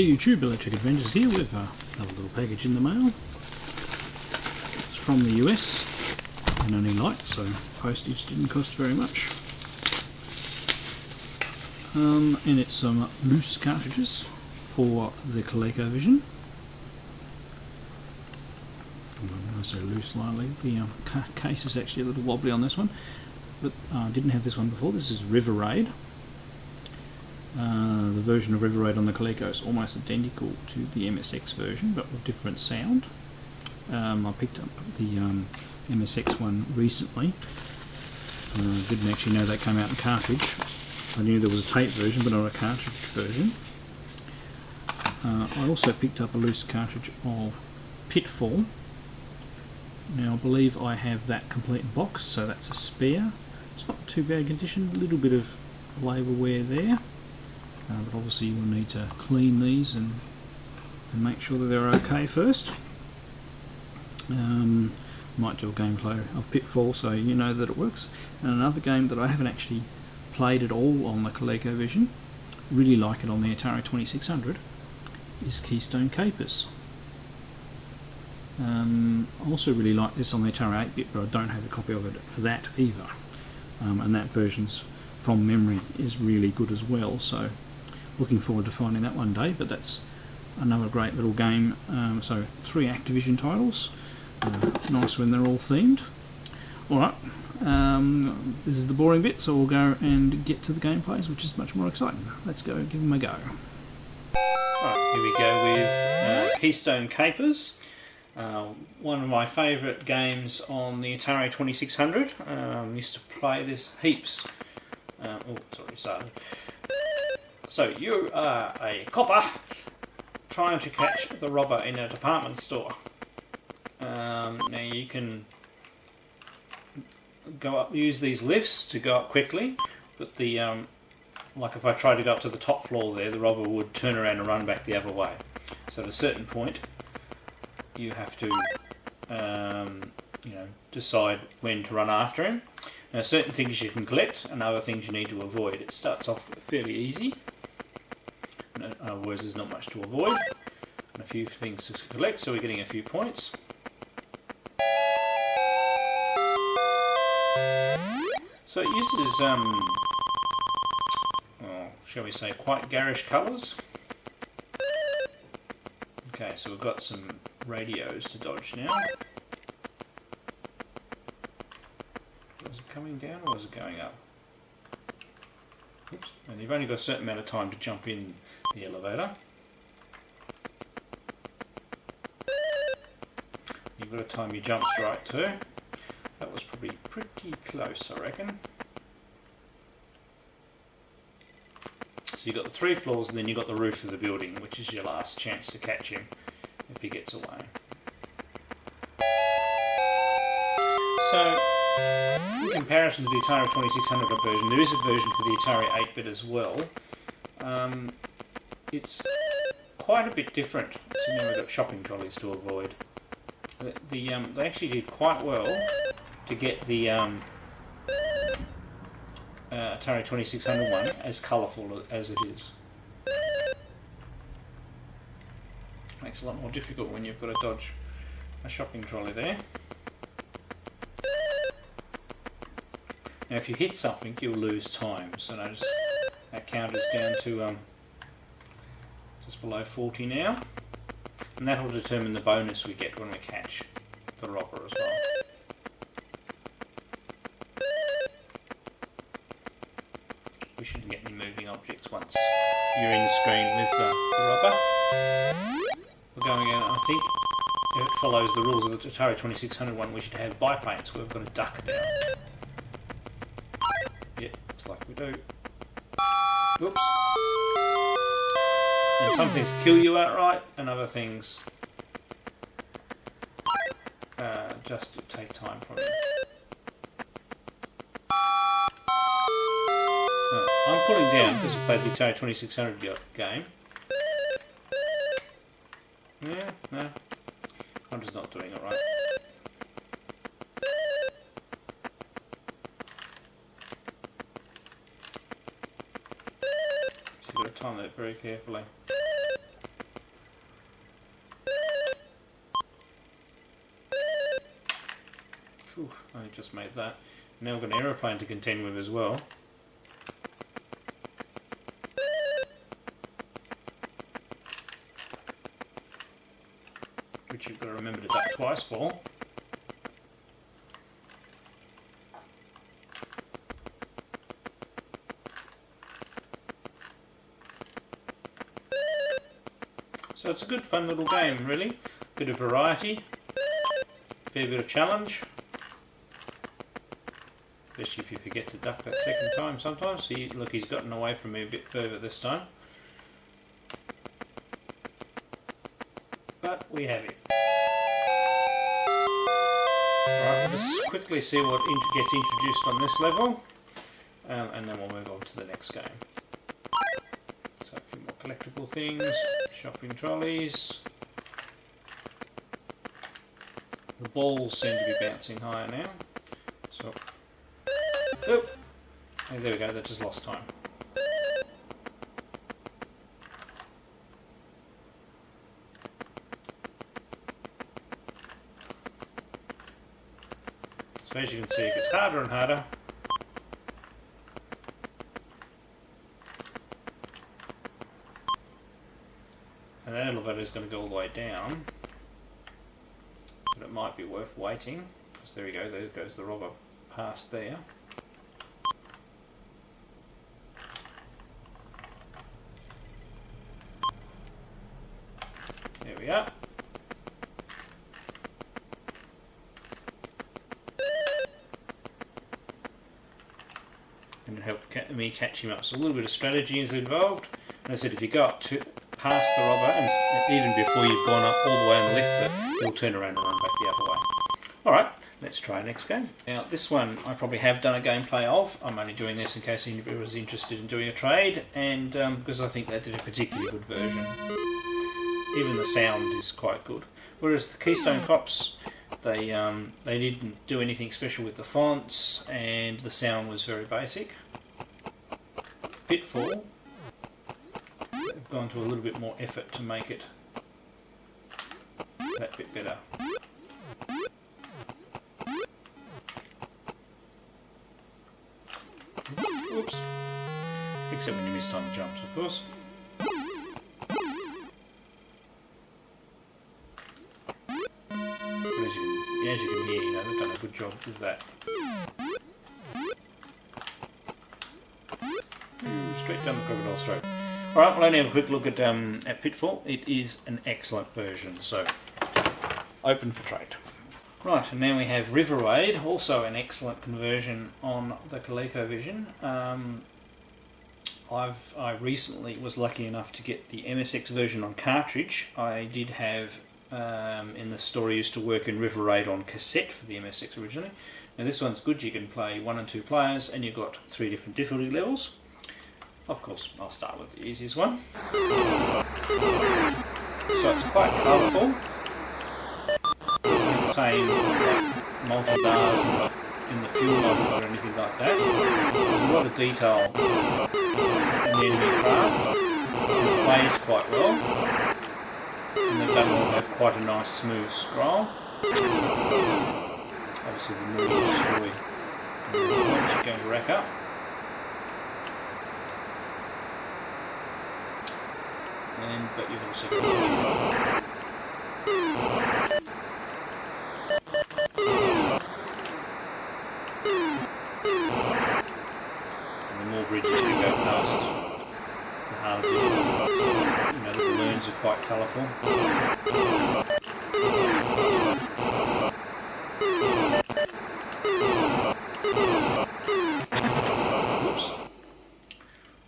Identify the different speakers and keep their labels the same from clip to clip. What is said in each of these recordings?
Speaker 1: YouTube Electric Adventures here with another little package in the mail. It's from the US and only light, so postage didn't cost very much. And it's some loose cartridges for the Colecovision. When I say loose slightly, the case is actually a little wobbly on this one, but I didn't have this one before. This is Riveroad. The version of Riveroad on the Coleco is almost identical to the MSX version, but with different sound. I picked up the MSX one recently. Didn't actually know that came out in cartridge. I knew there was a tape version, but not a cartridge version. I also picked up a loose cartridge of Pitfall. Now I believe I have that complete box, so that's a spare. It's not too bad condition, a little bit of labour wear there. But obviously you will need to clean these and make sure that they're okay first. Might do a gameplay of Pitfall so you know that it works. And another game that I haven't actually played at all on the Colecovision, really like it on the Atari 2600, is Keystone Capers. I also really like this on the Atari 8-bit, but I don't have a copy of it for that either. And that version's from memory is really good as well, so looking forward to finding that one day. But that's another great little game. So 3 Activision titles, nice when they're all themed. Alright, this is the boring bit, so we'll go and get to the gameplays, which is much more exciting. Let's go give them a go. Alright, here we go with Keystone Capers. One of my favourite games on the Atari 2600. Used to play this heaps. So you are a copper trying to catch the robber in a department store. Now you can go up, use these lifts to go up quickly, but the like if I tried to go up to the top floor there, the robber would turn around and run back the other way. So at a certain point, you have to decide when to run after him. Now certain things you can collect and other things you need to avoid. It starts off fairly easy. In other words, there's not much to avoid and a few things to collect, so we're getting a few points. So it uses, shall we say, quite garish colours. Okay, so we've got some radios to dodge now. Was it coming down or was it going up? Oops. And you've only got a certain amount of time to jump in the elevator. You've got to time your jumps right too. That was probably pretty close, I reckon. So you've got the 3 floors and then you've got the roof of the building, which is your last chance to catch him if he gets away. So, in comparison to the Atari 2600 version, there is a version for the Atari 8-bit as well. It's quite a bit different. So now we've got shopping trolleys to avoid. They actually did quite well to get the Atari 2600 one as colourful as it is. Makes it a lot more difficult when you've got to dodge a shopping trolley there. Now if you hit something you'll lose time, so notice that counter's down to just below 40 now, and that will determine the bonus we get when we catch the robber as well. We shouldn't get any moving objects once you're in the screen with the robber. We're going in, I think, if it follows the rules of the Atari 2600 one, we should have biplanes where we've got a duck down. Yeah, looks like we do. Whoops. And some things kill you outright, and other things just take time from you. I'm pulling down because I played the Atari 2600 game. Yeah, no. I'm just not doing it right. So you've got to time that very carefully. I just made that. Now we've got an aeroplane to contend with as well. Which you've got to remember to duck twice for. So it's a good fun little game really. Bit of variety, fair bit of challenge. Especially if you forget to duck that second time sometimes. See, look, he's gotten away from me a bit further this time. But we have it. Alright, let's quickly see what gets introduced on this level. And then we'll move on to the next game. So a few more collectible things, shopping trolleys. The balls seem to be bouncing higher now. So, oh, there we go, that just lost time. So as you can see, it gets harder and harder. And that elevator is going to go all the way down. But it might be worth waiting. So there we go, there goes the robber past there. There we are. And it helped me catch him up. So a little bit of strategy is involved. And I said if you go up to past the robber, and even before you've gone up all the way on the lift, you'll turn around and run back the other way. Alright, let's try next game. Now this one I probably have done a gameplay of. I'm only doing this in case anybody was interested in doing a trade, and because I think they did a particularly good version. Even the sound is quite good. Whereas the Keystone Cops, they didn't do anything special with the fonts, and the sound was very basic. Pitfall, they've gone to a little bit more effort to make it that bit better. Oops. Except when you miss time jumps, of course. As you can hear, they've done a good job with that. Straight down the crocodile's throat. Alright, we'll only have a quick look at Pitfall. It is an excellent version, so open for trade. Right, and now we have Riveroad, also an excellent conversion on the Colecovision. I recently was lucky enough to get the MSX version on cartridge. I did have in the store I used to work in Riveroad on cassette for the MSX originally. Now this one's good, you can play 1 and 2 players and you've got 3 different difficulty levels. Of course, I'll start with the easiest one. So it's quite colourful. The same multi-bars in the fuel model or anything like that. There's a lot of detail in the enemy craft. It plays quite well. And they've done all that quite a nice smooth scroll. Obviously the more you destroy, the more points you're going to rack up. But you've also got and the more bridges you go past, the harder it is. The balloons are quite colourful.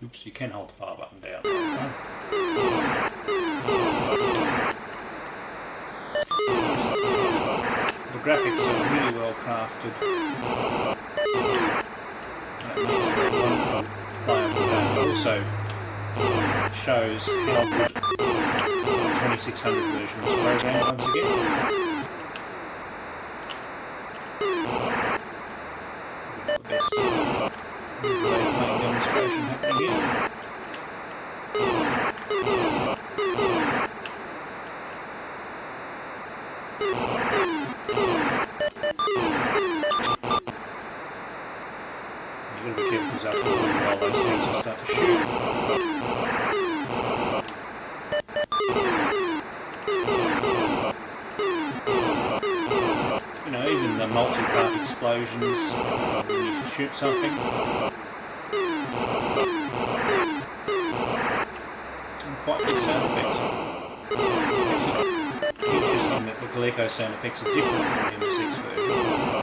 Speaker 1: Oops, you can hold the fire button down. The graphics are really well crafted. That makes it a wonderful playable game. It also shows how good the 2600 version was programmed once again. The best playing demonstration happening here. you've got to be careful because after a little while those tanks will start to shoot. You know, even the multi-part explosions when you shoot something. And quite good sound effects. It's interesting that the Coleco sound effects are different from the MSX version.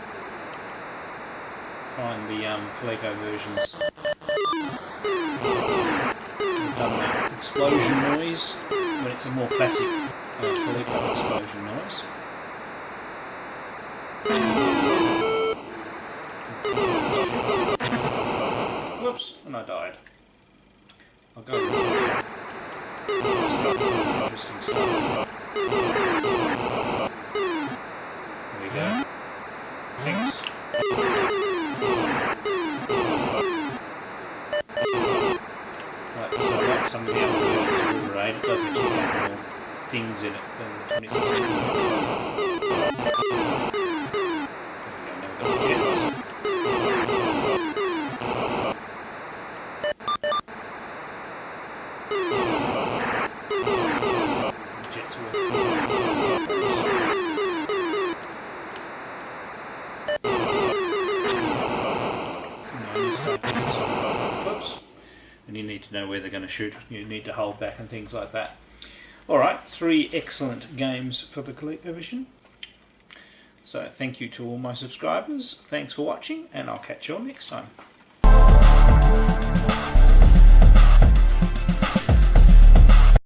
Speaker 1: Find the Coleco versions have done that explosion noise, but it's a more classic Coleco explosion noise. Whoops, and I died. I'll go with interesting stuff. There we go. Thanks. Like some of the other versions of Riveroad, it does actually have more things in it than the 2016 version. There we go, now we've got the jets. The jets are working. Whoops. And you need to know where they're going to shoot. You need to hold back and things like that. Alright, 3 excellent games for the Colecovision. So thank you to all my subscribers. Thanks for watching, and I'll catch you all next time.